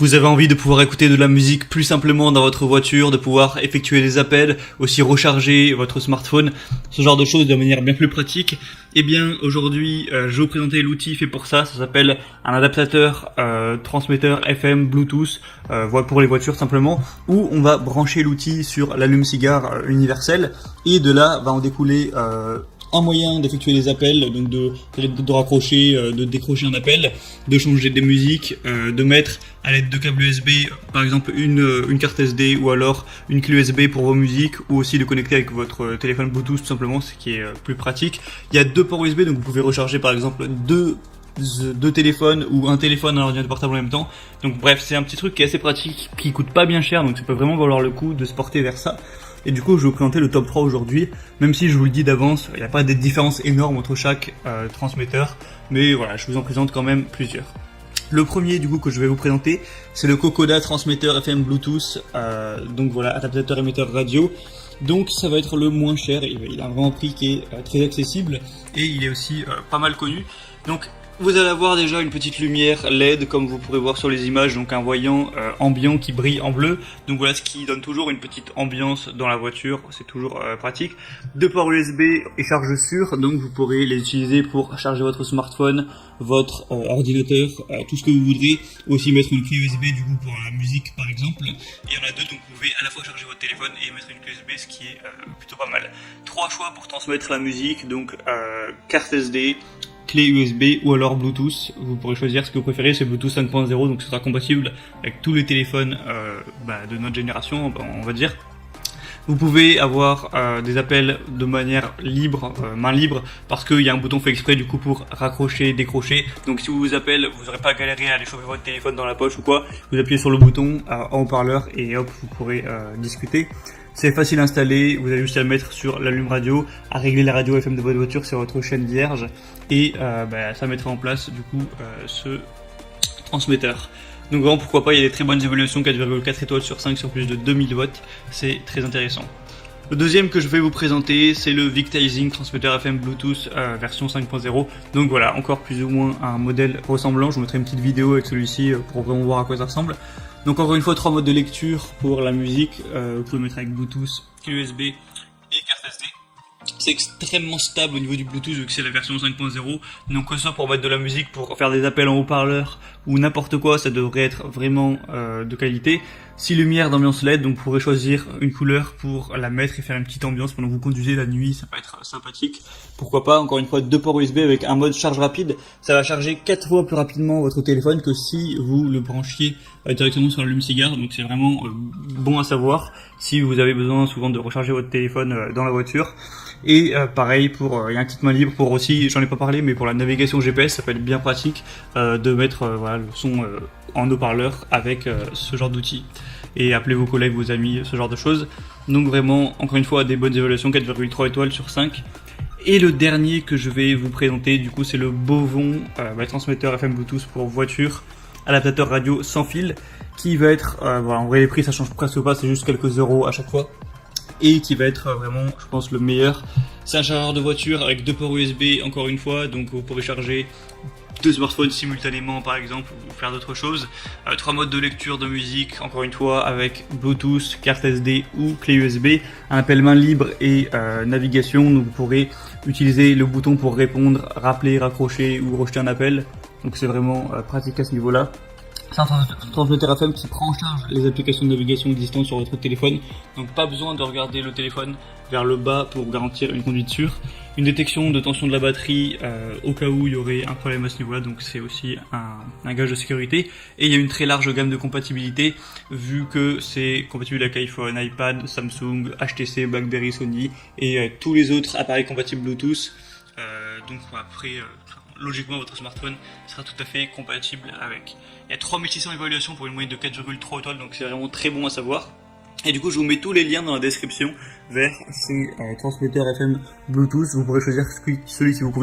Vous avez envie de pouvoir écouter de la musique plus simplement dans votre voiture, de pouvoir effectuer des appels, aussi recharger votre smartphone, ce genre de choses de manière bien plus pratique. Eh bien, aujourd'hui, je vais vous présenter l'outil fait pour ça. Ça s'appelle un adaptateur transmetteur FM Bluetooth pour les voitures simplement, où on va brancher l'outil sur l'allume-cigare universel et de là va en découler un moyen d'effectuer des appels, donc de raccrocher, de décrocher un appel, de changer des musiques, de mettre à l'aide de câbles USB, par exemple une carte SD ou alors une clé USB pour vos musiques, ou aussi de connecter avec votre téléphone Bluetooth tout simplement, ce qui est plus pratique. Il y a deux ports USB, donc vous pouvez recharger par exemple deux téléphones ou un téléphone et un ordinateur portable en même temps. Donc bref, c'est un petit truc qui est assez pratique, qui coûte pas bien cher, donc ça peut vraiment valoir le coup de se porter vers ça. Et du coup, je vais vous présenter le top 3 aujourd'hui, même si je vous le dis d'avance, il n'y a pas des différences énormes entre chaque transmetteur, mais voilà, je vous en présente quand même plusieurs. Le premier du coup que je vais vous présenter, c'est le Kokoda transmetteur FM Bluetooth, donc voilà, adaptateur émetteur radio. Donc ça va être le moins cher, il a vraiment un prix qui est très accessible et il est aussi pas mal connu. Donc vous allez avoir déjà une petite lumière LED comme vous pourrez voir sur les images, donc un voyant ambiant qui brille en bleu. Donc voilà, ce qui donne toujours une petite ambiance dans la voiture, c'est toujours pratique. Deux ports USB et charge sûre, donc vous pourrez les utiliser pour charger votre smartphone, votre ordinateur, tout ce que vous voudrez. Aussi mettre une clé USB du coup pour la musique par exemple. Et il y en a deux, donc vous pouvez à la fois charger votre téléphone et mettre une clé USB, ce qui est plutôt pas mal. Trois choix pour transmettre la musique, donc carte SD, clé USB ou alors Bluetooth. Vous pourrez choisir ce que vous préférez, c'est Bluetooth 5.0, donc ce sera compatible avec tous les téléphones de notre génération, on va dire. Vous pouvez avoir des appels de manière libre, main libre, parce qu'il y a un bouton fait exprès du coup pour raccrocher, décrocher. Donc si vous vous appelez, vous n'aurez pas à galérer à aller chauffer votre téléphone dans la poche ou quoi. Vous appuyez sur le bouton en haut-parleur et hop, vous pourrez discuter. C'est facile à installer, vous avez juste à le mettre sur l'allume radio, à régler la radio FM de votre voiture sur votre chaîne vierge et ça mettra en place du coup ce transmetteur. Donc vraiment pourquoi pas, il y a des très bonnes évaluations, 4,4 étoiles sur 5 sur plus de 2000 watts, c'est très intéressant. Le deuxième que je vais vous présenter, c'est le Victising transmetteur FM Bluetooth version 5.0. Donc voilà, encore plus ou moins un modèle ressemblant. Je vous mettrai une petite vidéo avec celui-ci pour vraiment voir à quoi ça ressemble. Donc encore une fois, 3 modes de lecture pour la musique. Vous pouvez mettre avec Bluetooth, clé USB et carte SD. C'est extrêmement stable au niveau du Bluetooth vu que c'est la version 5.0. Donc que ce soit pour mettre de la musique, pour faire des appels en haut-parleur ou n'importe quoi, ça devrait être vraiment de qualité. 6 lumières d'ambiance LED, donc vous pourrez choisir une couleur pour la mettre et faire une petite ambiance pendant que vous conduisez la nuit, ça peut être sympathique. Pourquoi pas, encore une fois, 2 ports USB avec un mode charge rapide, ça va charger 4 fois plus rapidement votre téléphone que si vous le branchiez directement sur l'allume-cigare, donc c'est vraiment bon à savoir si vous avez besoin souvent de recharger votre téléphone dans la voiture. Et pareil pour il y a un kit main libre pour aussi, j'en ai pas parlé, mais pour la navigation GPS, ça peut être bien pratique de mettre voilà, le son en haut-parleur avec ce genre d'outil. Et appelez vos collègues, vos amis, ce genre de choses. Donc vraiment, encore une fois, des bonnes évaluations, 4,3 étoiles sur 5. Et le dernier que je vais vous présenter, du coup, c'est le Bovon transmetteur FM Bluetooth pour voiture, adaptateur radio sans fil, qui va être, voilà, en vrai les prix ça change presque pas, c'est juste quelques euros à chaque fois. Et qui va être vraiment, je pense, le meilleur. C'est un chargeur de voiture avec 2 ports USB, encore une fois, donc vous pourrez charger 2 smartphones simultanément par exemple, ou faire d'autres choses. 3 modes de lecture de musique, encore une fois, avec Bluetooth, carte SD ou clé USB. Un appel main libre et navigation, donc vous pourrez utiliser le bouton pour répondre, rappeler, raccrocher ou rejeter un appel. Donc c'est vraiment pratique à ce niveau-là. C'est un transmetteur FM qui prend en charge les applications de navigation existantes sur votre téléphone, donc pas besoin de regarder le téléphone vers le bas pour garantir une conduite sûre. Une détection de tension de la batterie au cas où il y aurait un problème à ce niveau-là, donc c'est aussi un gage de sécurité. Et il y a une très large gamme de compatibilité, vu que c'est compatible avec iPhone, iPad, Samsung, HTC, BlackBerry, Sony et tous les autres appareils compatibles Bluetooth. Donc après, logiquement votre smartphone sera tout à fait compatible avec. Il y a 3600 évaluations pour une moyenne de 4,3 étoiles, donc c'est vraiment très bon à savoir. Et du coup je vous mets tous les liens dans la description vers ces transmetteurs FM Bluetooth, vous pourrez choisir celui qui vous convient.